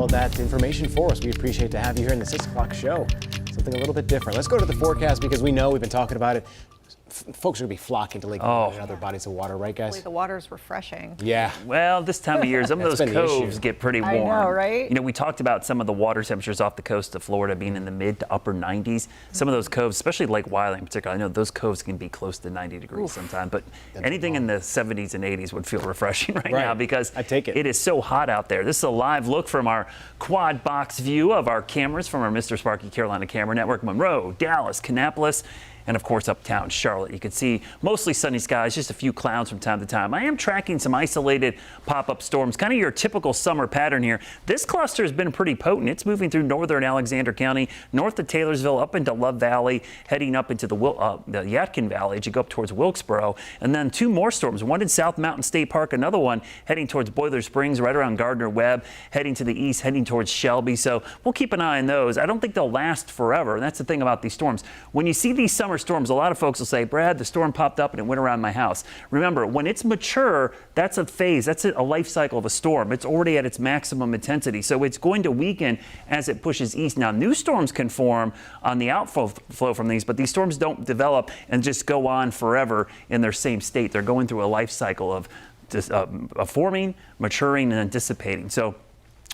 of that information for us. We appreciate to have you here in the 6 o'clock show. Something a little bit different. Let's go to the forecast because we know we've been talking about it. Folks are going to be flocking to Lake Humid and other bodies of water, right, guys? The water's refreshing. Yeah. Well, this time of year, some of those coves get pretty warm. I know, right? You know, we talked about some of the water temperatures off the coast of Florida being in the mid to upper 90s. Some of those coves, especially Lake Wylie in particular, I know those coves can be close to 90 degrees sometimes, but anything in the 70s and 80s would feel refreshing right now because it is so hot out there. This is a live look from our quad box view of our cameras from our Mr. Sparky Carolina Camera Network, Monroe, Dallas, Kannapolis, and of course uptown Charlotte. You can see mostly sunny skies, just a few clouds from time to time. I am tracking some isolated pop-up storms, kind of your typical summer pattern here. This cluster has been pretty potent. It's moving through northern Alexander County, north of Taylorsville, up into Love Valley, heading up into the Yadkin Valley as you go up towards Wilkesboro. And then two more storms, one in South Mountain State Park, another one heading towards Boiler Springs, right around Gardner Webb, heading to the east, heading towards Shelby. So we'll keep an eye on those. I don't think they'll last forever. And that's the thing about these storms. When you see these summer storms, a lot of folks will say, Brad, the storm popped up and it went around my house. Remember, when it's mature, that's a phase, that's a life cycle of a storm. It's already at its maximum intensity, so it's going to weaken as it pushes east. Now, new storms can form on the outflow from these, but these storms don't develop and just go on forever in their same state. They're going through a life cycle of forming, maturing, and then dissipating. So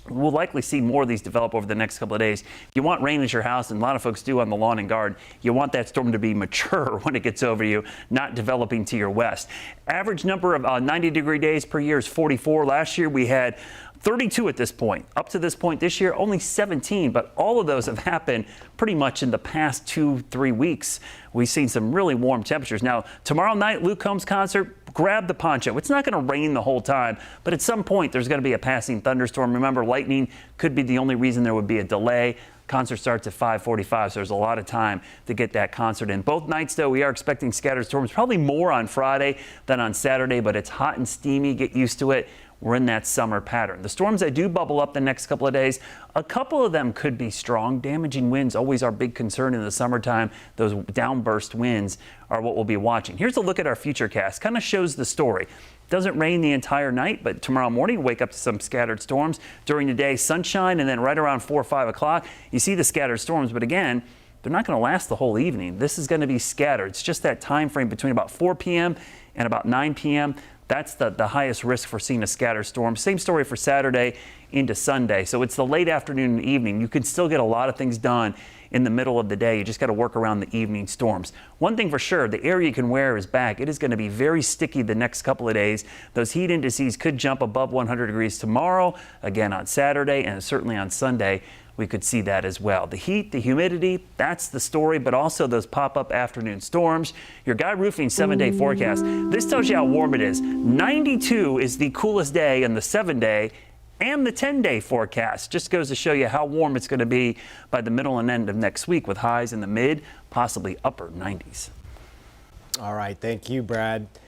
we'll likely see more of these develop over the next couple of days. If you want rain at your house, and a lot of folks do on the lawn and garden, you want that storm to be mature when it gets over you, not developing to your west. Average number of 90-degree days per year is 44. Last year we had 32 at this point. Up to this point this year, only 17, but all of those have happened pretty much in the past 2-3 weeks. We've seen some really warm temperatures. Now, tomorrow night, Luke Combs concert, grab the poncho. It's not going to rain the whole time, but at some point there's going to be a passing thunderstorm. Remember, lightning could be the only reason there would be a delay. Concert starts at 5:45, so there's a lot of time to get that concert in. Both nights, though, we are expecting scattered storms, probably more on Friday than on Saturday, but it's hot and steamy. Get used to it. We're in that summer pattern. The storms that do bubble up the next couple of days, a couple of them could be strong. Damaging winds, always our big concern in the summertime. Those downburst winds are what we'll be watching. Here's a look at our futurecast. Kind of shows the story. Doesn't rain the entire night, but tomorrow morning, wake up to some scattered storms. During the day, sunshine, and then right around 4 or 5 o'clock, you see the scattered storms. But again, they're not going to last the whole evening. This is going to be scattered. It's just that time frame between about 4 p.m. and about 9 p.m. That's the highest risk for seeing a scattered storm. Same story for Saturday into Sunday. So it's the late afternoon and evening. You can still get a lot of things done in the middle of the day. You just got to work around the evening storms. One thing for sure, the air you can wear is back. It is going to be very sticky the next couple of days. Those heat indices could jump above 100 degrees tomorrow, again on Saturday, and certainly on Sunday. We could see that as well. The heat, the humidity, that's the story, but also those pop-up afternoon storms. Your Guy Roofing 7-day forecast. This tells you how warm it is. 92 is the coolest day in the 7-day and the 10-day forecast. Just goes to show you how warm it's going to be by the middle and end of next week with highs in the mid, possibly upper 90s. All right. Thank you, Brad.